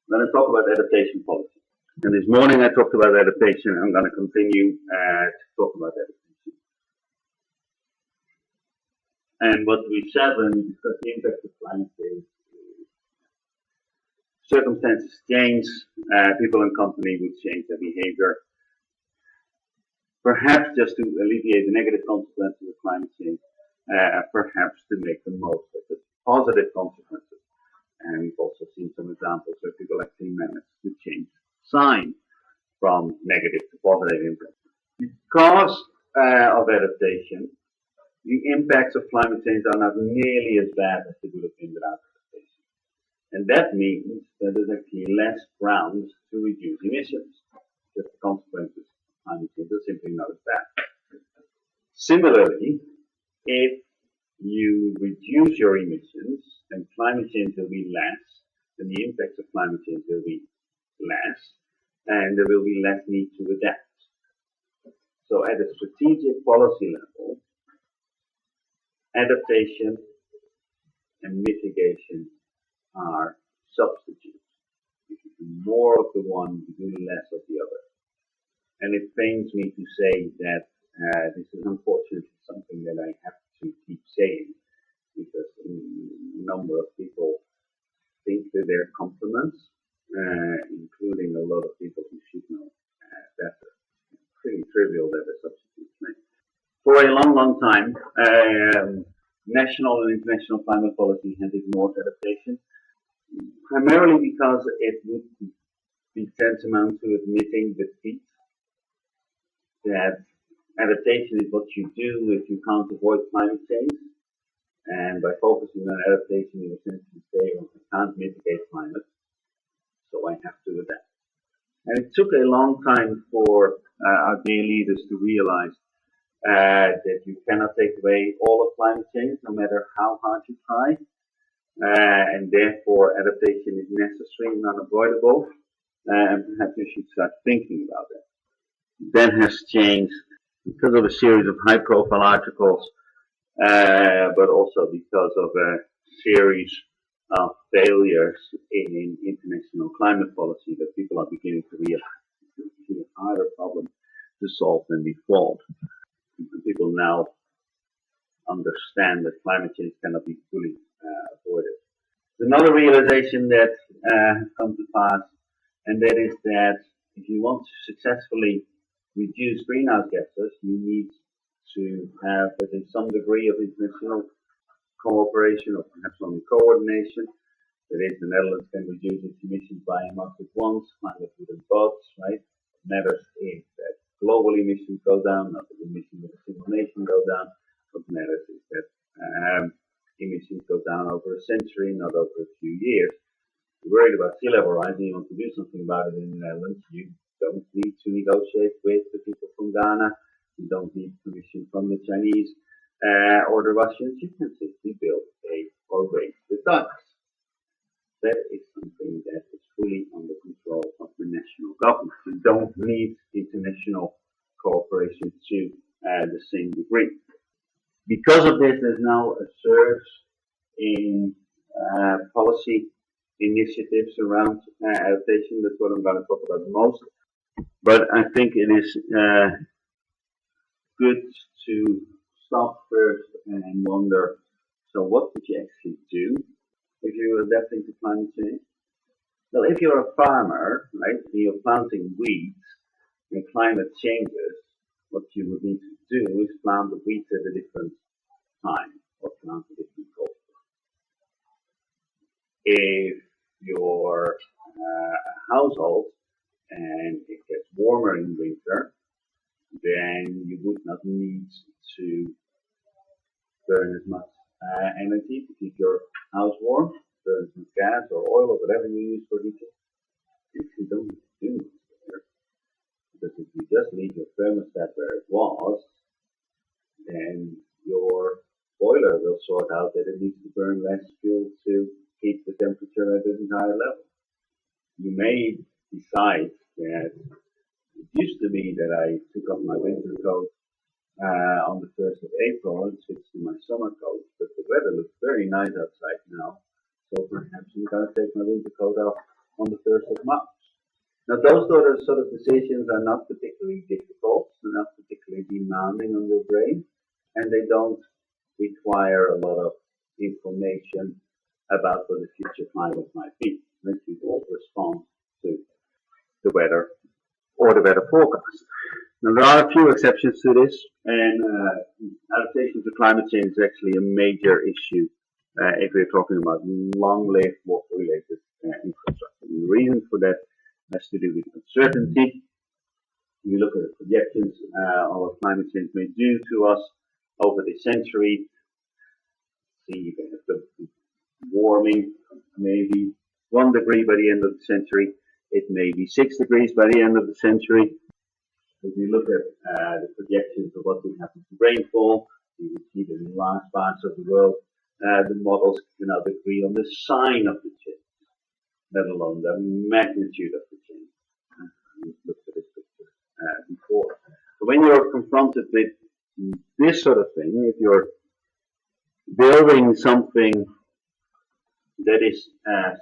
I'm going to talk about adaptation policy. And this morning I talked about adaptation, and I'm going to continue to talk about adaptation. And what we said when we discussed the impact of climate change, circumstances change, people and company would change their behavior. Perhaps just to alleviate the negative consequences of climate change, perhaps to make the most of the positive consequences. And we've also seen some examples where people actually managed to change sign from negative to positive impact. Because of adaptation, the impacts of climate change are not nearly as bad as they would have been without adaptation. And that means that there's actually less grounds to reduce emissions, because the consequences of climate change are simply not as bad. Similarly, if you reduce your emissions, then climate change will be less, and the impacts of climate change will be less, and there will be less need to adapt. So at a strategic policy level, adaptation and mitigation are substitutes. If you do more of the one, you do less of the other. And it pains me to say that this is unfortunately something that I have to keep saying, because a number of people think that they're compliments, including a lot of people who should know better. It's pretty trivial that a substitute is made. For a long time, national and international climate policy has ignored adaptation, primarily because it would be tantamount to admitting defeat, that adaptation is what you do if you can't avoid climate change, and by focusing on adaptation you essentially say, well, I can't mitigate climate, so I have to adapt. And it took a long time for our dear leaders to realize that you cannot take away all of climate change, no matter how hard you try, and therefore adaptation is necessary and unavoidable, and perhaps you should start thinking about that. That has changed because of a series of high-profile articles, but also because of a series of failures in international climate policy that people are beginning to realize it's actually a harder problem to solve than before. People now understand that climate change cannot be fully avoided. There's another realization that has come to pass, and that is that if you want to successfully reduce greenhouse gases, you need to have, within some degree of international cooperation, or perhaps only coordination. That is, the Netherlands can reduce its emissions by a mark at once, climate wouldn't budge, right? What matters is that global emissions go down, not that emissions of a single nation go down. What matters is that emissions go down over a century, not over a few years. If you're worried about sea level rise and you want to do something about it in the Netherlands, you don't need to negotiate with the people from Ghana. You don't need permission from the Chinese or the Russians. You can simply build or raise the dikes. That is something that is fully under control of the national government. You don't need international cooperation to the same degree. Because of this, there's now a surge in policy initiatives around adaptation. That's what I'm going to talk about most. But I think it is good to stop first and wonder, so what could you actually do if you're adapting to climate change? Well, if you're a farmer, right, and you're planting weeds and climate changes, what you would need to do is plant the weeds at a different time or plant a different crop. If you're a household and it gets warmer in winter, then you would not need to burn as much energy to keep your house warm, burn some gas or oil or whatever you use for heating. If you don't need to do much there, because if you just leave your thermostat where it was, then your boiler will sort out that it needs to burn less fuel to keep the temperature at a higher level. You may decide that it used to be that I took off my winter coat on the 1st of April and switched to my summer coat, but the weather looks very nice outside now, so perhaps I'm going to take my winter coat off on the 1st of March. Now, those sort of decisions are not particularly difficult, they're not particularly demanding on your brain, and they don't require a lot of information about what the future climate might be. Right? You will respond to the weather or the weather forecast. Now, there are a few exceptions to this, and adaptation to climate change is actually a major issue if we're talking about long-lived water-related infrastructure. And the reason for that has to do with uncertainty. We look at the projections of what climate change may do to us over the century. See, the warming maybe 1 degree by the end of the century. It may be 6 degrees by the end of the century. If you look at the projections of what would happen to rainfall, you will see that in large parts of the world, the models cannot agree on the sign of the change, let alone the magnitude of the change. We've looked at this picture before. So when you're confronted with this sort of thing, if you're building something that is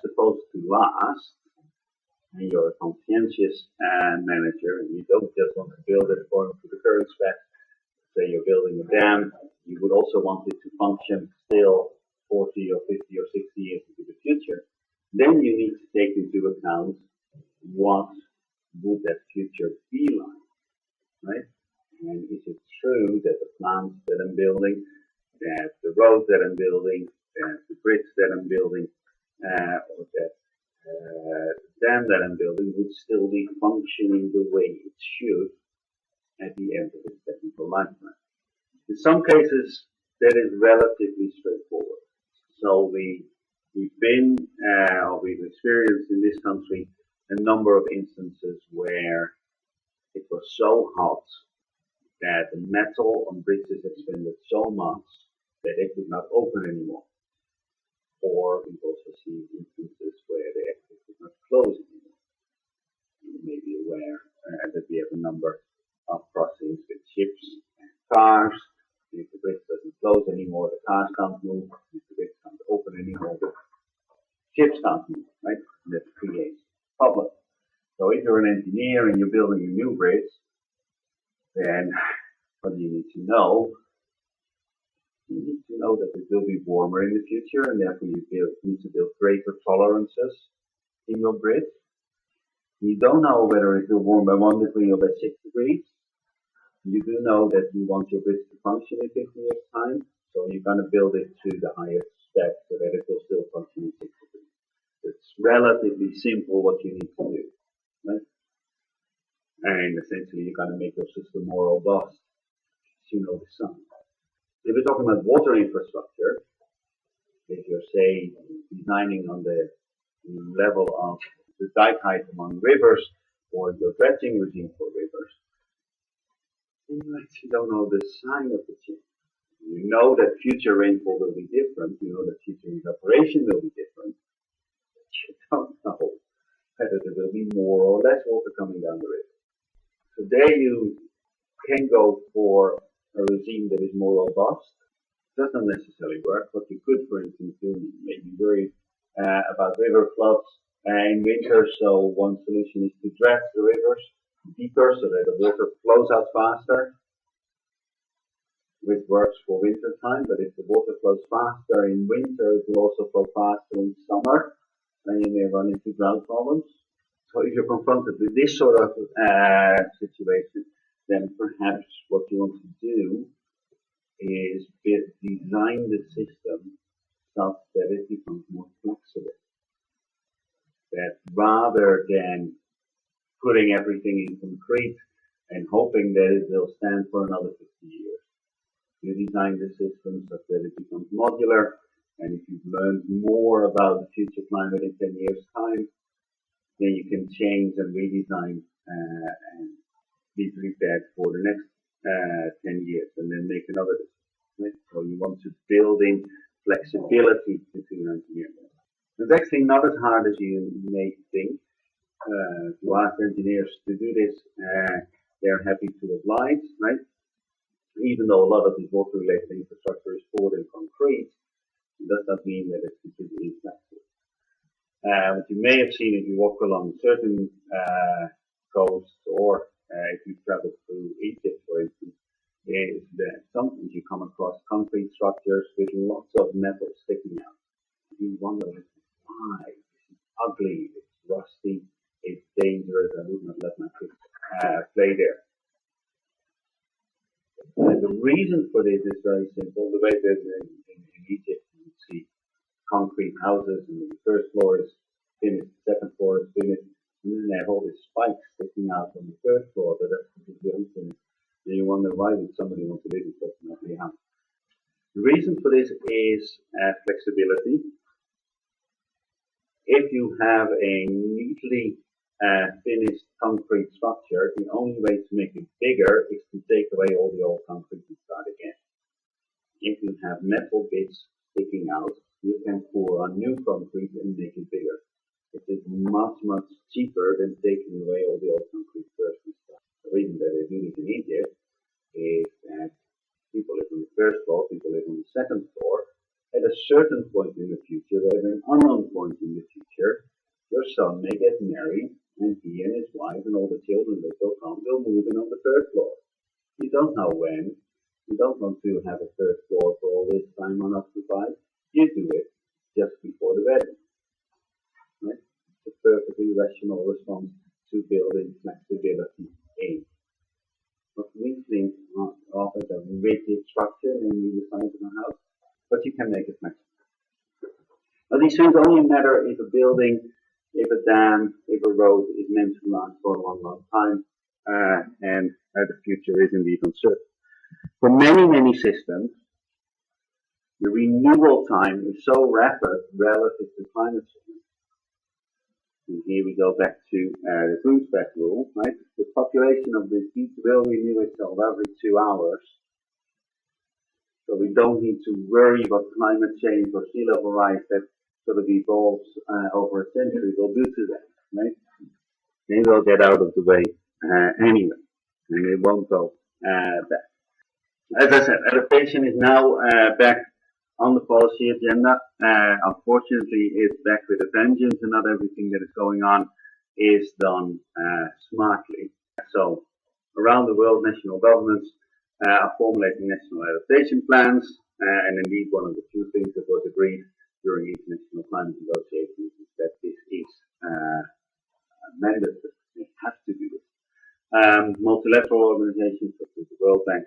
supposed to last, and you're a conscientious manager, and you don't just want to build it according to the current spec. Say you're building a dam, you would also want it to function still 40 or 50 or 60 years into the future. Then you need to take into account what would that future be like, right? And is it true that the plants that I'm building, that the roads that I'm building, that the bridge that I'm building, or that dam that I'm building would still be functioning the way it should at the end of its technical lifetime. In some cases, that is relatively straightforward. So we've experienced in this country a number of instances where it was so hot that the metal on bridges expanded so much that they could not open anymore. Or we've also seen instances where they actually could not close anymore. You may be aware that we have a number of crossings with ships and cars. If the bridge doesn't close anymore, the cars can't move. If the bridge can't open anymore, the ships can't move, right? And that creates problems. So if you're an engineer and you're building a new bridge, then what do you need to know? You need to know that it will be warmer in the future, and therefore you need to build greater tolerances in your bridge. You don't know whether it will warm by 1 degree or by 6 degrees. You do know that you want your bridge to function in 50 years' time, so you're going to build it to the highest spec so that it will still function in 6 degrees. It's relatively simple what you need to do, right? And essentially you're going to make your system more robust, so you know the sun. If we're talking about water infrastructure, if you're, say, designing on the level of the dike height among rivers or your dredging regime for rivers, you actually don't know the sign of the change. You know that future rainfall will be different, you know that future evaporation will be different, but you don't know whether there will be more or less water coming down the river. So there you can go for a regime that is more robust. It doesn't necessarily work. What you could, for instance, do, you may be worried about river floods in winter, so one solution is to dredge the rivers deeper so that the water flows out faster, which works for winter time, but if the water flows faster in winter, it will also flow faster in summer, and you may run into drought problems. So if you're confronted with this sort of situation, then perhaps what you want to do is design the system such that it becomes more flexible. That rather than putting everything in concrete and hoping that it will stand for another 50 years, you design the system such that it becomes modular, and if you've learned more about the future climate in 10 years' time, then you can change and redesign and be prepared for the next 10 years and then make another decision. Right? So you want to build in flexibility into your engineering. It's actually not as hard as you may think. To ask engineers to do this, they're happy to oblige, right? Even though a lot of this water-related infrastructure is poured in concrete, it does not mean that it's completely inflexible. What you may have seen if you walk along certain coasts or if you travel through Egypt, for instance, is that sometimes you come across concrete structures with lots of metal sticking out. You wonder, like, why? It's ugly, it's rusty, it's dangerous. I would not let my kids play there. The reason for this is very simple. The way that in Egypt you see concrete houses and the first floor is finished, the second floor is finished, and then they have all these spikes sticking out on the third floor, but that's completely unfinished. And you wonder, why would somebody want to live in such an ugly house? The reason for this is flexibility. If you have a neatly finished concrete structure, the only way to make it bigger is to take away all the old concrete and start again. If you have metal bits sticking out, you can pour on new concrete and make it bigger. It is much, much cheaper than taking away all the old concrete first and stuff. The reason that they do this in Egypt is that people live on the first floor, people live on the second floor. At a certain point in the future, at an unknown point in the future, your son may get married, and he and his wife and all the children that will come will move in on the third floor. You don't know when. You don't want to have a third floor for all this time unoccupied. You do it just before the wedding. Right? It's a perfectly rational response to building flexibility in. What we think of as a rigid structure, namely the size of a house, but you can make it flexible. Now, these things only matter if a building, if a dam, if a road is meant to last for a long, long time, and the future is indeed uncertain. For many, many systems, the renewal time is so rapid relative to climate change. And here we go back to the Groensbeck rule, right? The population of the heat will renew itself every 2 hours. So we don't need to worry about climate change or sea level rise that sort of evolves over a century will do to that, right? They will get out of the way anyway, and it won't go back. As I said, adaptation is now back on the policy agenda. Unfortunately, it's back with a vengeance, and not everything that is going on is done smartly. So, around the world, national governments are formulating national adaptation plans, and indeed, one of the few things that was agreed during international climate negotiations is that this is mandatory. They have to do it. Multilateral organizations such as the World Bank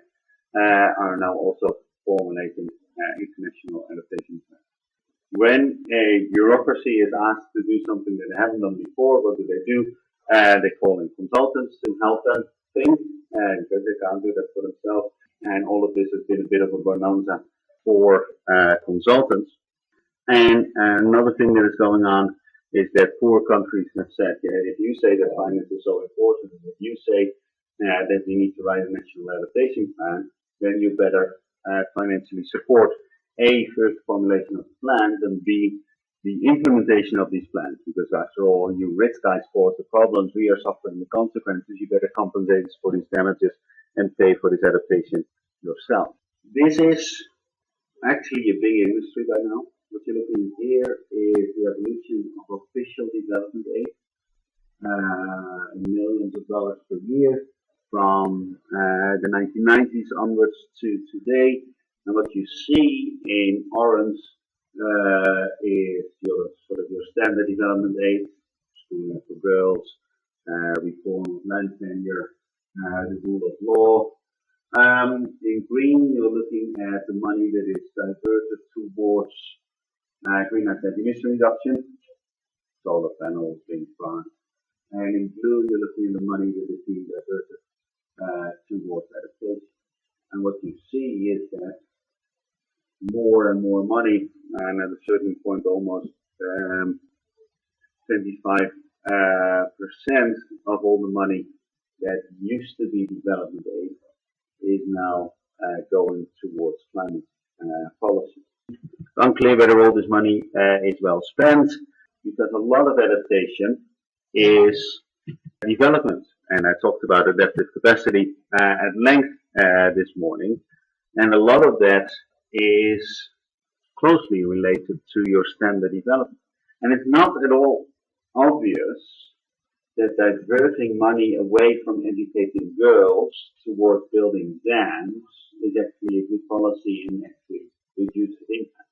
are now also formulating international adaptation plans. When a bureaucracy is asked to do something that they haven't done before, what do? They call in consultants to help them think, because they can't do that for themselves. And all of this has been a bit of a bonanza for consultants. And another thing that is going on is that poor countries have said, if you say that finance is so important, if you say that we need to write a national adaptation plan, then you better financially support A, first formulation of the plans, and B, the implementation of these plans. Because after all, you rich guys cause the problems, we are suffering the consequences, you better compensate us for these damages and pay for this adaptation yourself. This is actually a big industry by now. What you're looking at here is the evolution of official development aid, millions of dollars per year from the 1990s onwards to today. And what you see in orange is your standard development aid, schooling for girls, reform of land tenure, the rule of law. In green, you're looking at the money that is diverted towards greenhouse gas emission reduction, solar panels, wind farms. And in blue, you're looking at the money that is being diverted towards adaptation. And what you see is that more and more money, and at a certain point almost 25% of all the money that used to be development aid is now going towards climate policy. It's unclear whether all this money is well spent, because a lot of adaptation is development. And I talked about adaptive capacity at length this morning. And a lot of that is closely related to your standard development. And it's not at all obvious that diverting money away from educating girls towards building dams is actually a good policy and actually reduces impact.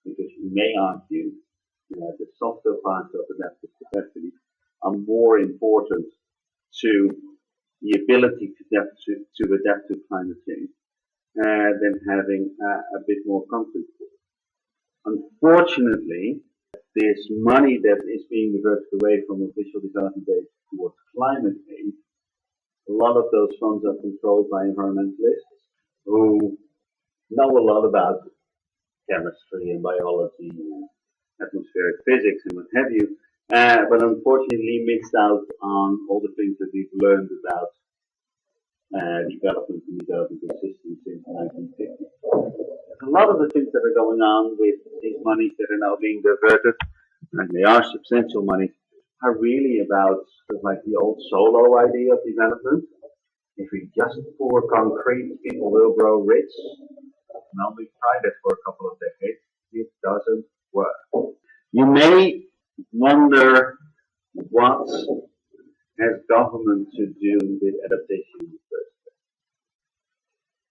Because you may argue that the softer parts of adaptive capacity are more important to the ability to adapt to climate change than having a bit more concrete. Unfortunately, this money that is being diverted away from official development aid towards climate aid, a lot of those funds are controlled by environmentalists who know a lot about chemistry and biology and atmospheric physics and what have you, but unfortunately missed out on all the things that we've learned about development and development of systems since the 1950s. A lot of the things that are going on with these monies that are now being diverted, and they are substantial money, are really about sort of like the old solo idea of development. If we just pour concrete, people will grow rich. Well, we've tried it for a couple of decades. It doesn't work. You may wonder what has government to do with adaptation in the first place.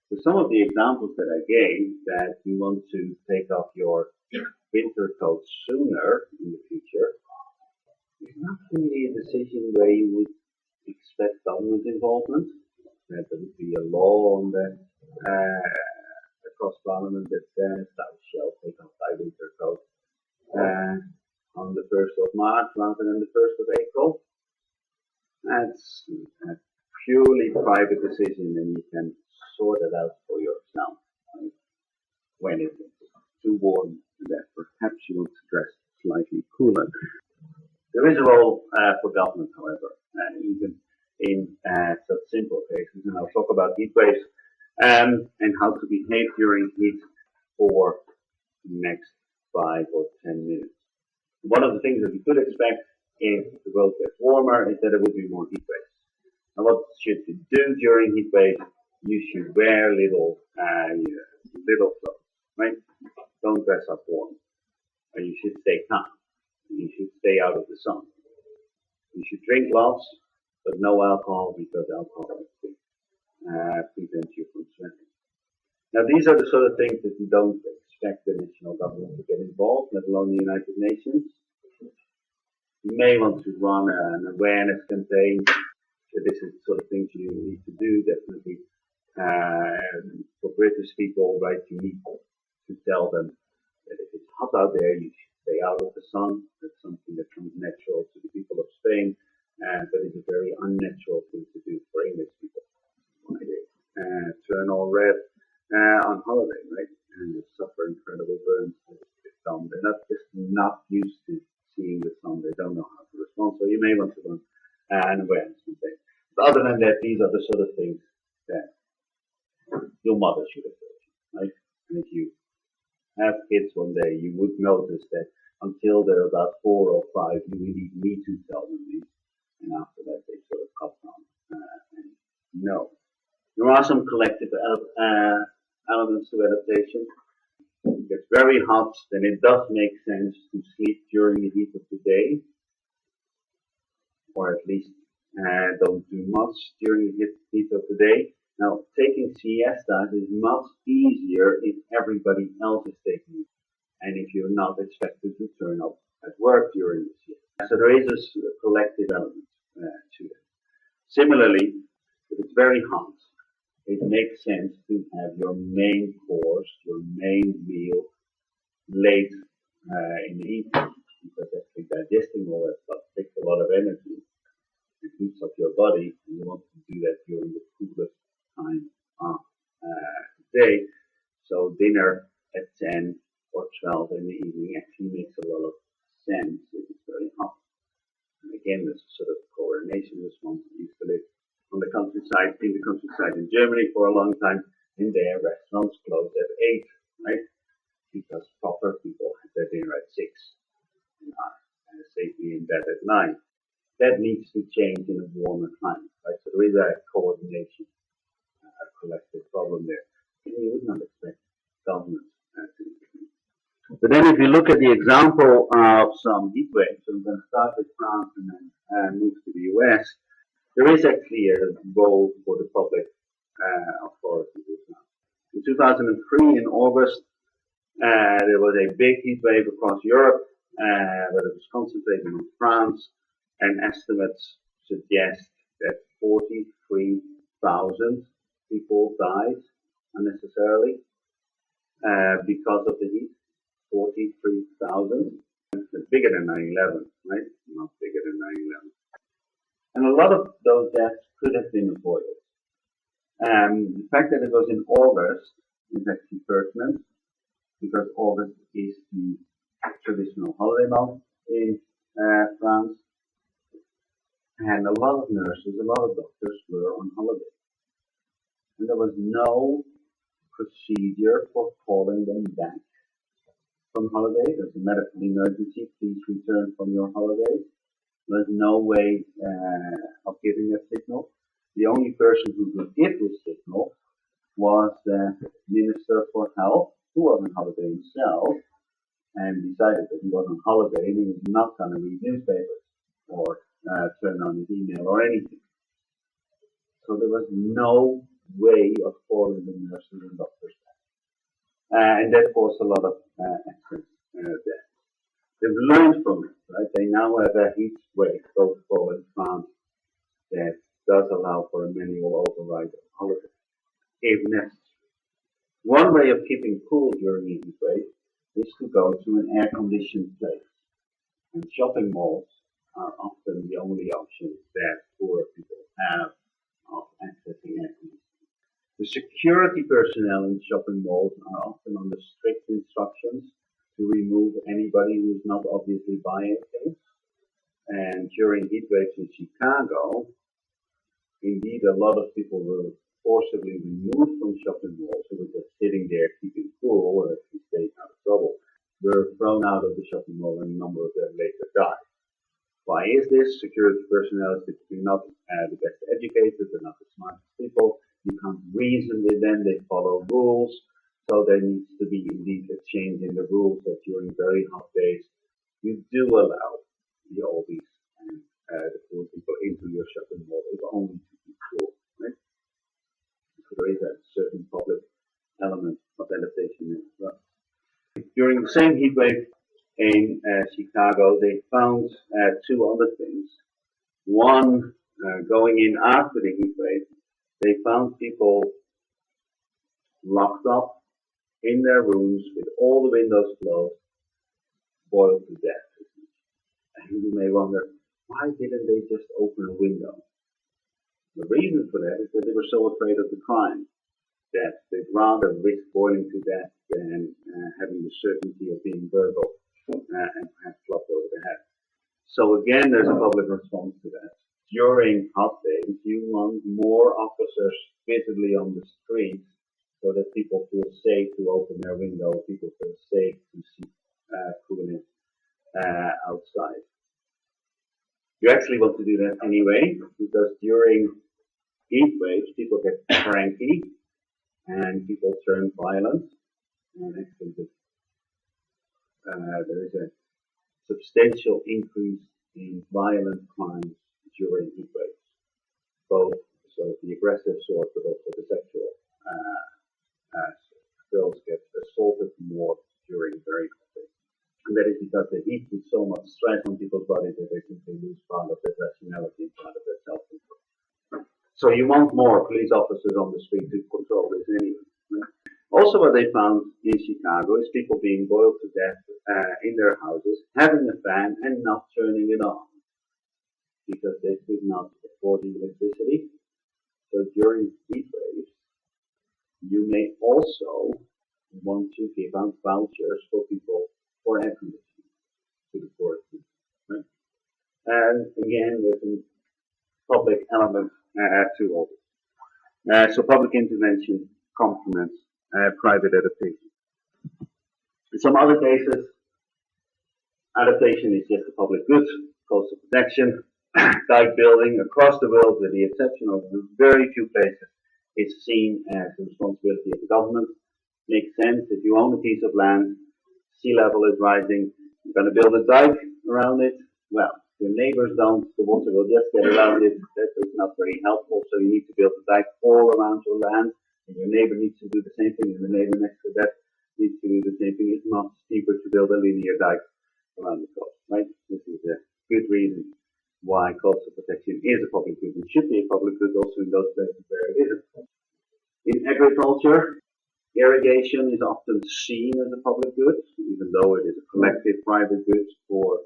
So some of the examples that I gave, that you want to take off your winter coat sooner in the future, is not really a decision where you would expect government involvement. That there would be a law on that across Parliament that says thou shalt take off thy winter coat on the 1st of March rather than the 1st of April. That's a purely private decision, and you can sort it out for yourself, right? When it's too warm, that perhaps you want to dress slightly cooler. There is a role for government, however, even in such simple cases, and I'll talk about heat waves and how to behave during heat for the next 5 or 10 minutes. One of the things that we could expect if the world gets warmer is that there would be more heat waves. And what should you do during heat waves? You should wear little clothes, right? Don't dress up warm. Or you should stay calm. You should stay out of the sun. You should drink lots, but no alcohol, because alcohol prevents you from sweating. Now, these are the sort of things that you don't expect the national government to get involved, let alone the United Nations. You may want to run an awareness campaign. So this is the sort of things you need to do, definitely. For British people, right, you need to tell them that if it's hot out there, you should stay out of the sun. That's something that comes natural to the people of Spain, but it's a very unnatural thing to do for English people. Turn all red on holiday, right? And suffer incredible burns with the sun. They're not used to seeing the sun. They don't know how to respond. So you may want to run an awareness campaign. But other than that, these are the sort of things that your mother should have told you, right? And if you have kids one day, you would notice that until they're about 4 or 5, you really need to tell them these. And after that, they sort of cut on and know. There are some collective elements to adaptation. If it gets very hot, then it does make sense to sleep during the heat of the day, or at least don't do much during the heat of the day. Now, taking siestas is much easier if everybody else is taking it, and if you're not expected to turn up at work during the siesta. So there is a collective element to it. Similarly, if it's very hot, it makes sense to have your main course, your main meal, late in the evening, because actually digesting all that stuff takes a lot of energy. It heats up your body, and you want to do that during the coolest time of the day. So dinner at 10 or 12 in the evening actually makes a lot of sense if it's very hot. And again, there's a sort of coordination response. I used to live on the countryside, in Germany for a long time, and there restaurants close at 8, right? Because proper people have their dinner at 6 and are safely in bed at 9. That needs to change in a warmer climate, right? So there is a coordination, a collective problem there. And you would not expect government to intervene. But then if you look at the example of some heat waves, so we're going to start with France and then move to the US, there is actually a role for the public authorities as well. In 2003, in August, there was a big heat wave across Europe, but it was concentrated on France, and estimates suggest that 43,000 people died unnecessarily because of the heat. 43,000. It's bigger than 9/11, right? Not bigger than 9/11. And a lot of those deaths could have been avoided. The fact that it was in August is actually pertinent because August is the traditional holiday month in France, and a lot of nurses, a lot of doctors were on holiday, and there was no procedure for calling them back from holiday. There's a medical emergency, please return from your holiday. There's no way of giving a signal. The only person who could give this signal was the Minister for Health, who was on holiday himself, and decided that he was on holiday and he was not going to read newspapers or turn on his email or anything. So there was no way of calling the nurses and doctors back. And that caused a lot of accidents there. They've learned from it, right? They now have a heat wave protocol in France that does allow for a manual override of holiday, if necessary. One way of keeping cool during a heat wave is to go to an air-conditioned place. And shopping malls are often the only option that poor people have of accessing air conditioning. The security personnel in shopping malls are often under strict instructions to remove anybody who is not obviously buying things. And during heat waves in Chicago, indeed a lot of people were forcibly removed from shopping malls who were just sitting there keeping cool or actually staying out of trouble, were thrown out of the shopping mall and a number of them later died. Why is this? Security personnel is typically not the best educated, they're not the smartest people. You can't reason with them, they follow rules. So there needs to be indeed a change in the rules that during very hot days you do allow the oldies and the poor people into your shopping mall, if only to be cool, right? So there is a certain public element of adaptation as well. During the same heat wave in Chicago, they found two other things. One, going in after the heat wave, they found people locked up in their rooms with all the windows closed, boiled to death. And you may wonder, why didn't they just open a window? The reason for that is that they were so afraid of the crime that they'd rather risk boiling to death than having the certainty of being burgled and perhaps flopped over the head. So again, there's a public response to that. During hot days, you want more officers visibly on the streets so that people feel safe to open their window, people feel safe to see cooling outside. You actually want to do that anyway, because during heat waves, people get cranky and people turn violent. And actually, there is a substantial increase in violent crimes during heat waves, both sort of the aggressive sort, but also the sexual. Girls get assaulted more during very hot days. And that is because the heat puts so much stress on people's body that they simply lose part of their rationality, part of their self-control. So you want more police officers on the street to control this anyway. Right? Also what they found in Chicago is people being boiled to death in their houses, having a fan and not turning it on because they could not afford the electricity. So during heat waves, you may also want to give out vouchers for people for air conditioning to the poor people. Right? And again, there's a public element to all this. So public intervention complements private adaptation. In some other cases, adaptation is just a public good, coastal protection, dike building across the world, with the exception of very few places, is seen as the responsibility of the government. Makes sense if you own a piece of land, sea level is rising. You're going to build a dike around it. Well, your neighbors don't. The water will just get around it. That is not very helpful. So you need to build a dike all around your land. And your neighbor needs to do the same thing. And the neighbor next to that needs to do the same thing. It's not cheaper to build a linear dike around the coast, right? This is a good reason why coastal protection is a public good and should be a public good also in those places where it isn't. In agriculture, irrigation is often seen as a public good, even though it is a collective private good for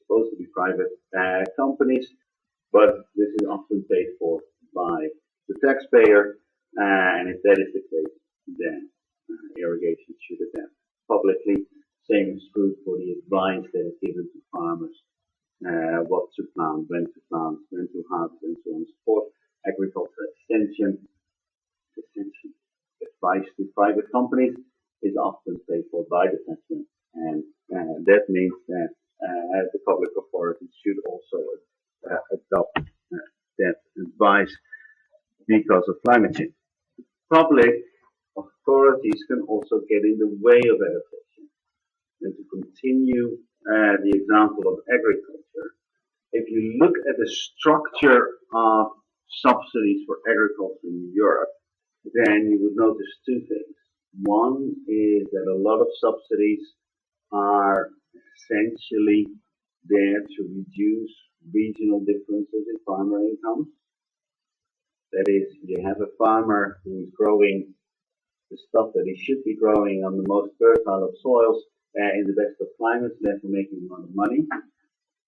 supposed to be private companies, but this is often paid for by the taxpayer, and if that is the case, then irrigation should adapt publicly. Same is true for the advice that is given to farmers, what to plant, when to harvest, and so on and so forth. Agriculture extension advice to private companies is often paid for by the taxpayer, and that means that the public authorities should also adopt that advice because of climate change. Public authorities can also get in the way of adaptation. And to continue the example of agriculture, if you look at the structure of subsidies for agriculture in Europe, then you would notice two things. One is that a lot of subsidies are essentially there to reduce regional differences in farmer incomes. That is, you have a farmer who is growing the stuff that he should be growing on the most fertile of soils in the best of climates, therefore making a lot of money,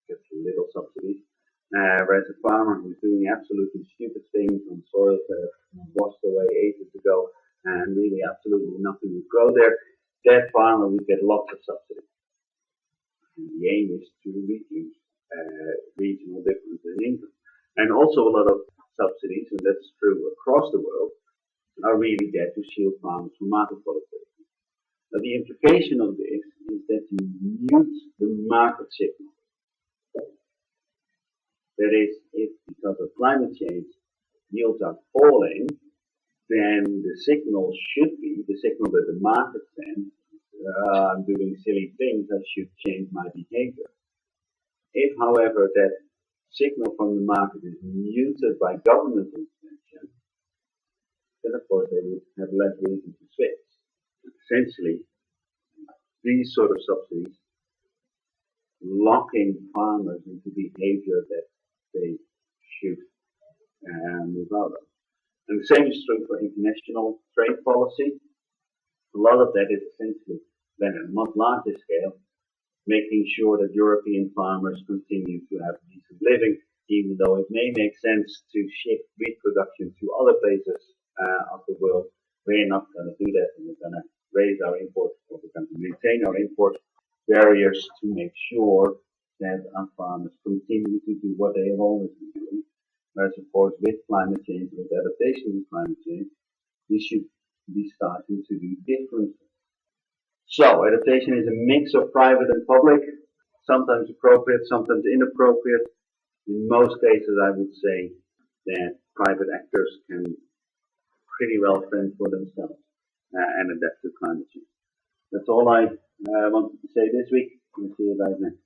gets little subsidies. Whereas a farmer who's doing absolutely stupid things on soils that have washed away ages ago and really absolutely nothing would grow there, that farmer would get lots of subsidies. And the aim is to reduce regional differences in income. And also a lot of subsidies, and that's true across the world, are really there to shield farmers from market volatility. Now the implication of this is that you mute the market signal. That is, if because of climate change yields are falling, then the signal should be, the signal that the market sends, I'm doing silly things, I should change my behavior. If, however, that signal from the market is muted by government intervention, then of course they would have less reason to switch. Essentially, these sort of subsidies locking farmers into behavior that they should move out of. And the same is true for international trade policy. A lot of that is essentially then at a much larger scale, making sure that European farmers continue to have decent living, even though it may make sense to shift wheat production to other places of the world. We're not going to do that, and we're going to raise our import, or we're going to maintain our import barriers to make sure that our farmers continue to do what they have always been doing. Whereas, of course, with climate change, with adaptation to climate change, we should be starting to do different things. So, adaptation is a mix of private and public, sometimes appropriate, sometimes inappropriate. In most cases, I would say that private actors can pretty well fend for themselves and adapt to climate change. That's all I wanted to say this week. We'll see you guys next.